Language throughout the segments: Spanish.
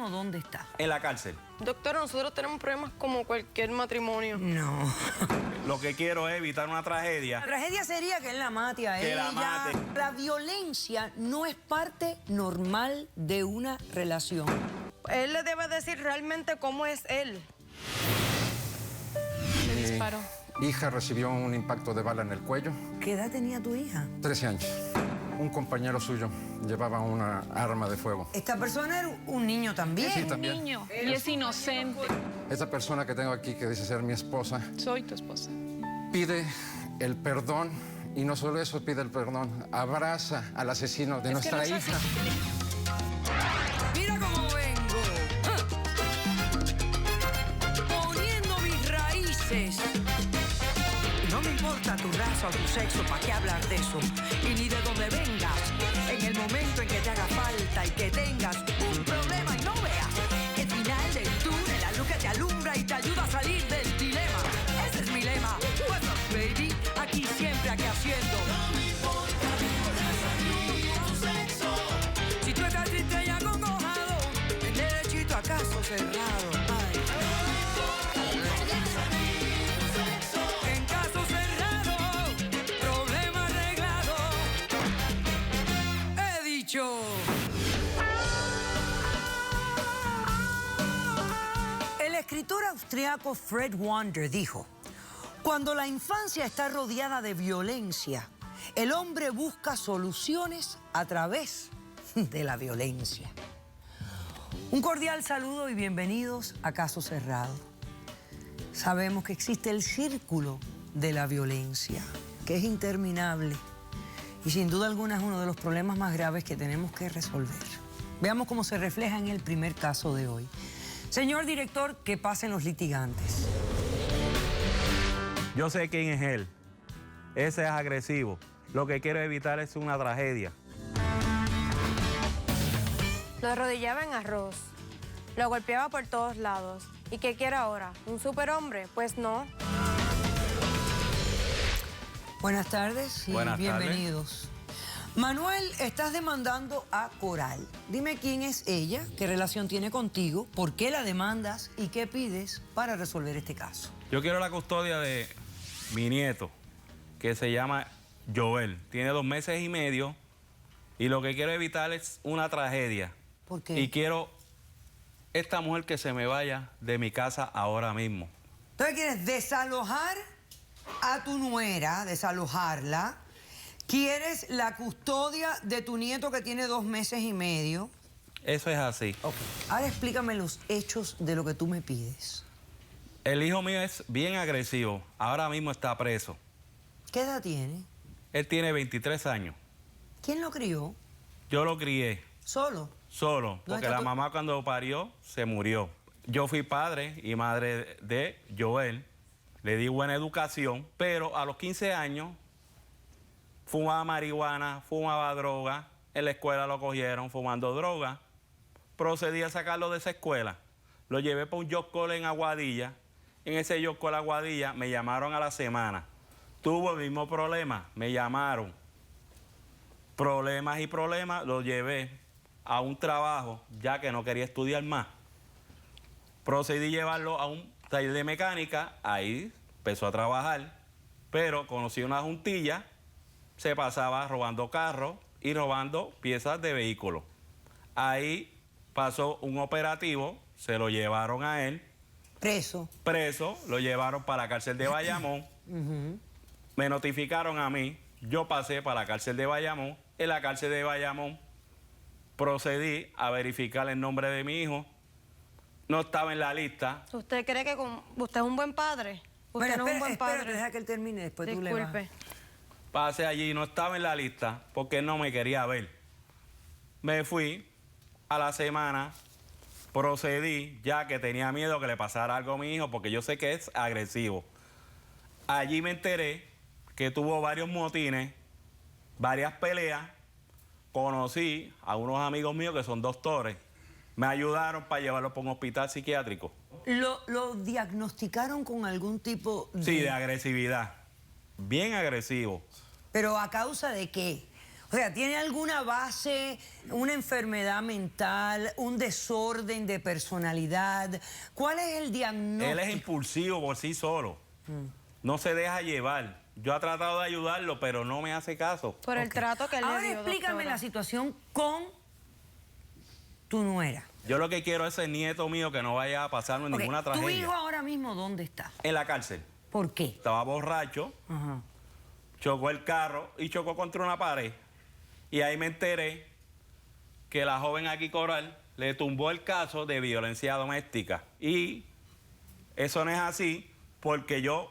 mismo dónde está. En la cárcel. Doctora, nosotros tenemos problemas como cualquier matrimonio. No. Lo que quiero es evitar una tragedia. La tragedia sería que él la mate a Que ella. la mate. La violencia no es parte normal de una relación. Él le debe decir realmente cómo es él. Le disparó. Mi hija recibió un impacto de bala en el cuello. ¿Qué edad tenía tu hija? 13 años. Un compañero suyo llevaba una arma de fuego. Esta persona era un niño también. Sí, también. Niño. Y es inocente. Esa persona que tengo aquí, que dice ser mi esposa, Soy tu esposa. pide el perdón. Y no solo eso, pide el perdón. Abraza al asesino de nuestra hija. Mira cómo vengo. Poniendo mis raíces. No me importa tu raza o tu sexo, ¿para qué hablar de eso? Y ni de dónde vengas. En el momento en que te haga falta y que tengas un problema y no veas el final del túnel, la luz que te alumbra y te ayuda a salir del dilema. Ese es mi lema. What's up, baby? Aquí siempre, aquí haciendo. No me importa tu sexo. Si tú estás triste y acongojado, el derechito a caso cerrado. Ay. En caso cerrado, problema arreglado. He dicho. El escritor austriaco Fred Wander dijo: cuando la infancia está rodeada de violencia, el hombre busca soluciones a través de la violencia. Un cordial saludo y bienvenidos a Caso Cerrado. Sabemos que existe el círculo de la violencia, que es interminable y sin duda alguna es uno de los problemas más graves que tenemos que resolver. Veamos cómo se refleja en el primer caso de hoy. Señor director, que pasen los litigantes. Yo sé quién es él. Ese es agresivo. Lo que quiero evitar es una tragedia. Lo arrodillaba en arroz. Lo golpeaba por todos lados. ¿Y qué quiere ahora? ¿Un superhombre? Pues no. Buenas tardes y Buenas bienvenidos. Manuel, estás demandando a Coral. Dime quién es ella, qué relación tiene contigo, por qué la demandas y qué pides para resolver este caso. Yo quiero la custodia de mi nieto, que se llama Joel. Tiene 2 meses y medio y lo que quiero evitar es una tragedia. ¿Por qué? Y quiero esta mujer que se me vaya de mi casa ahora mismo. Entonces quieres desalojar a tu nuera, desalojarla. Quieres la custodia de tu nieto que tiene 2 meses y medio. Eso es así. Ok. Ahora explícame los hechos de lo que tú me pides. El hijo mío es bien agresivo. Ahora mismo está preso. ¿Qué edad tiene? Él tiene 23 años. ¿Quién lo crió? Yo lo crié ¿Solo? solo, porque está la tu- mamá cuando parió se murió. Yo fui padre y madre de Joel. Le di buena educación, pero a los 15 años fumaba marihuana, fumaba droga. En la escuela lo cogieron fumando droga. Procedí a sacarlo de esa escuela. Lo llevé para un job call en Aguadilla. En ese job call Aguadilla me llamaron a la semana. Tuvo el mismo problema, me llamaron. Problemas y problemas, lo llevé a un trabajo, ya que no quería estudiar más. Procedí a llevarlo a un taller de mecánica, ahí empezó a trabajar, pero conocí una juntilla, se pasaba robando carros y robando piezas de vehículos. Ahí pasó un operativo, se lo llevaron a él, Preso. preso, lo llevaron para la cárcel de Bayamón. Me notificaron a mí, yo pasé para la cárcel de Bayamón. En la cárcel de Bayamón procedí a verificar el nombre de mi hijo. No estaba en la lista. ¿Usted cree que usted es un buen padre? Usted no es un buen padre. Espérate, deja que él termine, después tú le vas. Disculpe. Pasé allí, no estaba en la lista porque él no me quería ver. Me fui a la semana, procedí, ya que tenía miedo que le pasara algo a mi hijo porque yo sé que es agresivo. Allí me enteré que tuvo varios motines, varias peleas. Conocí a unos amigos míos que son doctores. Me ayudaron para llevarlo para un hospital psiquiátrico. ¿Lo diagnosticaron con algún tipo de...? Sí, de agresividad. Bien agresivo. ¿Pero a causa de qué? O O sea, ¿tiene alguna base, una enfermedad mental, un desorden de personalidad? ¿Cuál es el diagnóstico? Él es impulsivo por sí solo. No se deja llevar. Yo he tratado de ayudarlo, pero no me hace caso. Por el trato que él Ahora le dio, explícame doctora. la situación con tu nuera. Yo lo que quiero es el nieto mío que no vaya a pasarme Ok, ninguna ¿tu tragedia. hijo ahora mismo dónde está? En la cárcel. ¿Por qué? Estaba borracho, Ajá. chocó el carro y chocó contra una pared. Y ahí me enteré que la joven aquí Coral le tumbó el caso de violencia doméstica. Y eso no es así porque yo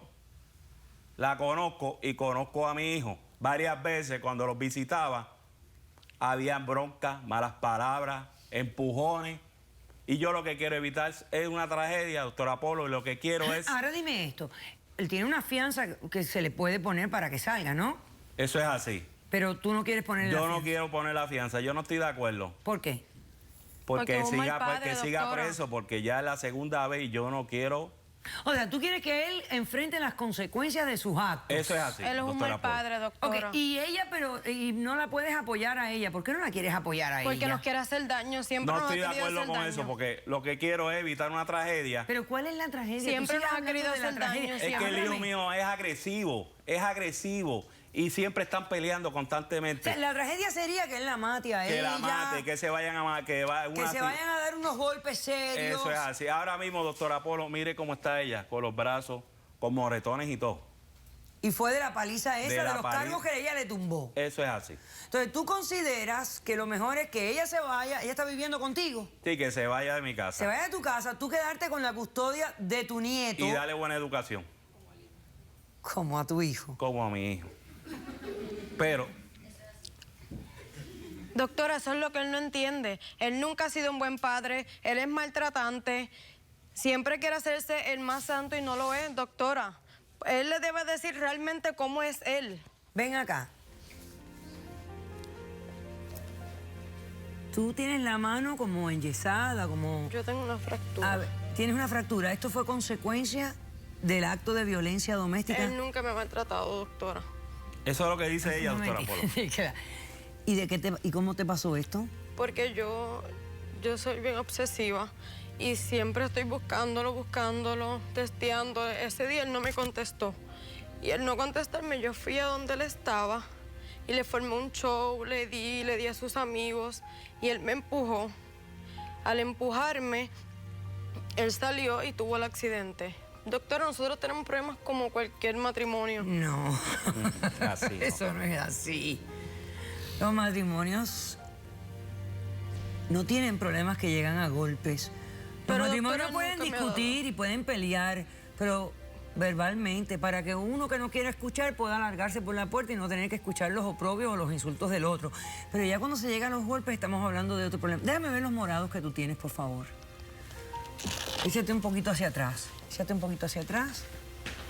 la conozco y conozco a mi hijo. Varias veces cuando los visitaba, habían broncas, malas palabras, empujones. Y yo lo que quiero evitar es una tragedia, doctora Polo, y lo que quiero es... Ahora dime esto. Él tiene una fianza que se le puede poner para que salga, ¿no? Eso es así. Pero tú no quieres ponerle la Yo no fianza. quiero poner la fianza, yo no estoy de acuerdo. ¿Por qué? Porque es un mal padre, que siga doctora. preso, porque ya es la segunda vez y yo no quiero... O sea, tú quieres que él enfrente las consecuencias de sus actos. Eso es así, Él es un doctora mal Polo. padre, Ok, doctora. y ella, y no la puedes apoyar a ella. ¿Por qué no la quieres apoyar a Porque ella? nos quiere hacer daño, siempre No nos ha estoy de querido acuerdo hacer con daño. eso, porque lo que quiero es evitar una tragedia. Pero ¿cuál es la tragedia? Tú Siempre sigues nos ha hablando querido de la hacer tragedia. daño, Es que el siempre. hijo mío es agresivo y siempre están peleando O constantemente. sea, la tragedia sería que él la mate a Que ella. la mate, que se vayan a matar, que se vayan a dar unos golpes serios. Eso es así. Ahora mismo, doctora Polo, mire cómo está ella, con los brazos, con moretones y todo. Y fue de la paliza esa, De de, la los paliza. cargos que ella le tumbó. Eso es así. Entonces, ¿tú consideras que lo mejor es que ella se vaya, ella está viviendo contigo, Sí, que se vaya de mi se casa. vaya de tu casa, tú quedarte con la custodia de tu nieto Y darle buena educación, como a tu hijo? como a mi hijo. Pero Doctora, eso es lo que él no entiende. Él nunca ha sido un buen padre, él es maltratante, siempre quiere hacerse el más santo y no lo es, doctora. Él le debe decir realmente cómo es él. Ven acá. Tú tienes la mano como enyesada, como... Yo tengo una fractura. A ver, tienes una fractura. ¿Esto fue consecuencia del acto de violencia doméstica? Él nunca me ha maltratado, doctora. eso es lo que dice ella, Un doctora momentito. Polo. ¿Y cómo te pasó esto? Porque yo soy bien obsesiva y siempre estoy buscándolo, testeando. Ese día él no me contestó. Y al no contestarme, yo fui a donde él estaba y le formé un show, le di a sus amigos y él me empujó. Al empujarme, él salió y tuvo el accidente. Doctora, nosotros tenemos problemas como cualquier matrimonio. No. Así, ¿no? Eso no es así. Los matrimonios no tienen problemas que llegan a golpes. Los Pero, matrimonios doctora, pueden nunca me ha dado. discutir y pueden pelear, pero verbalmente, para que uno que no quiera escuchar pueda largarse por la puerta y no tener que escuchar los oprobios o los insultos del otro. Pero ya cuando se llegan los golpes estamos hablando de otro problema. Déjame ver los morados que tú tienes, por favor. Échate un poquito hacia atrás. Échate un poquito hacia atrás.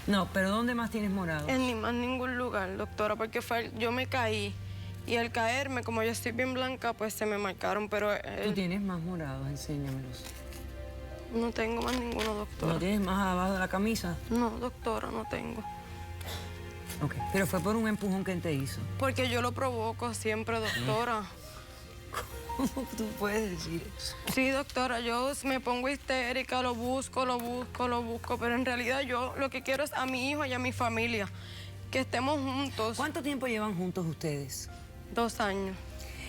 No, pero ¿dónde más tienes morados? En ni más ningún lugar, doctora, porque yo me caí y al caerme, como yo estoy bien blanca, pues se me marcaron, pero Tú tienes más morados, enséñamelos. no tengo más ninguno, doctora. ¿No tienes más abajo de la camisa? No, doctora, no tengo. Ok. Pero fue por un empujón que te hizo. Porque yo lo provoco siempre, doctora. ¿Cómo tú puedes decir eso? Sí, doctora, yo me pongo histérica, lo busco, pero en realidad yo lo que quiero es a mi hijo y a mi familia, que estemos juntos. ¿Cuánto tiempo llevan juntos ustedes? 2 años.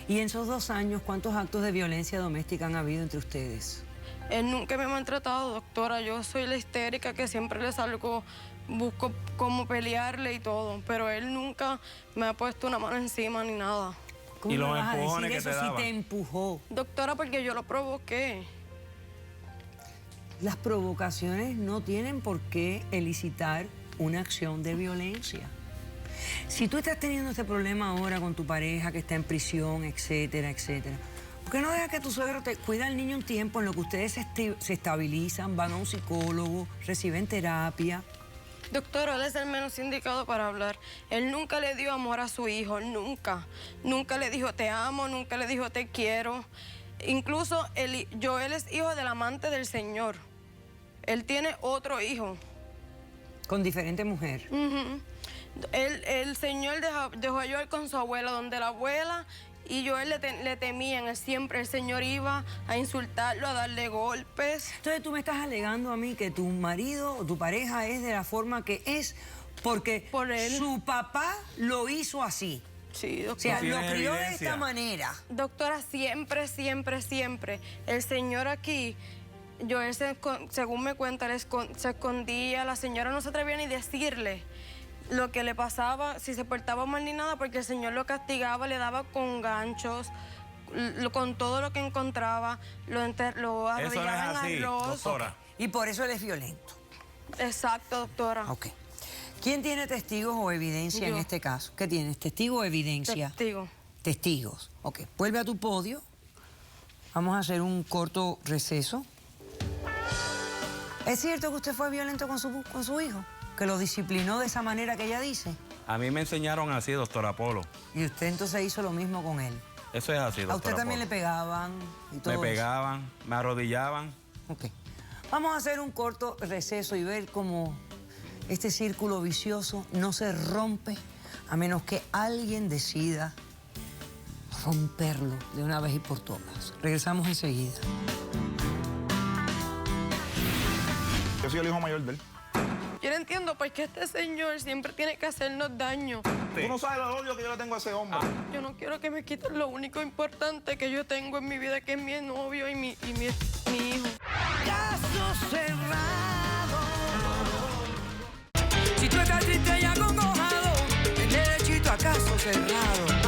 Y en esos 2 años, ¿cuántos actos de violencia doméstica han habido entre ustedes? Él nunca me ha maltratado, doctora. Yo soy la histérica que siempre le salgo, busco cómo pelearle y todo, pero él nunca me ha puesto una mano encima ni nada. ¿Cómo ¿Y me los vas a empujones decir que eso te si daban? te empujó? Doctora, porque yo lo provoqué. Las provocaciones no tienen por qué elicitar una acción de violencia. Si tú estás teniendo este problema ahora con tu pareja que está en prisión, etcétera, etcétera, ¿por qué no dejas que tu suegro te cuida al niño un tiempo en lo que ustedes se estabilizan, van a un psicólogo, reciben terapia? Doctora, él es el menos indicado para hablar. Él nunca le dio amor a su hijo, nunca. Nunca le dijo te amo, nunca le dijo te quiero. Incluso él es hijo del amante del Señor. Él tiene otro hijo. Con diferente mujer. Ujú. El señor dejó a Joel con su abuela, donde la abuela y Joel le temían. El señor iba a insultarlo, a darle golpes. Entonces tú me estás alegando a mí que tu marido o tu pareja es de la forma que es porque Por él. su papá lo hizo así. Sí, O sea, doctora. lo ¿Tiene crió de evidencia? esta manera. Doctora, siempre, siempre, siempre. El señor aquí, Joel, según me cuenta, se escondía. La señora no se atrevía ni decirle lo que le pasaba, si se portaba mal ni nada, porque el señor lo castigaba, le daba con ganchos, con todo lo que encontraba, lo Eso no es arrodillaba en así, arroz. doctora. Y por eso él es violento. Exacto, doctora. Ok. ¿Quién tiene testigos o evidencia en Yo. este caso? ¿Qué tienes? ¿Testigo o evidencia? Testigo. Testigos. Ok. Vuelve a tu podio. Vamos a hacer un corto receso. ¿Es cierto que usted fue violento con su hijo? ¿Que lo disciplinó de esa manera que ella dice? A mí me enseñaron así, doctora Polo. Y usted entonces hizo lo mismo con él. Eso es así, doctora ¿A usted también Polo. le pegaban y todo Me eso? pegaban, me arrodillaban. Ok. Vamos a hacer un corto receso y ver cómo este círculo vicioso no se rompe a menos que alguien decida romperlo de una vez y por todas. Regresamos enseguida. Yo soy el hijo mayor de él. Yo no entiendo por qué este señor siempre tiene que hacernos daño. Tú no sabes el odio que yo le tengo a ese hombre. Yo no quiero que me quiten lo único importante que yo tengo en mi vida, que es mi novio y mi hijo. Caso cerrado. Si tú estás triste y acongojado, ven derechito a caso cerrado.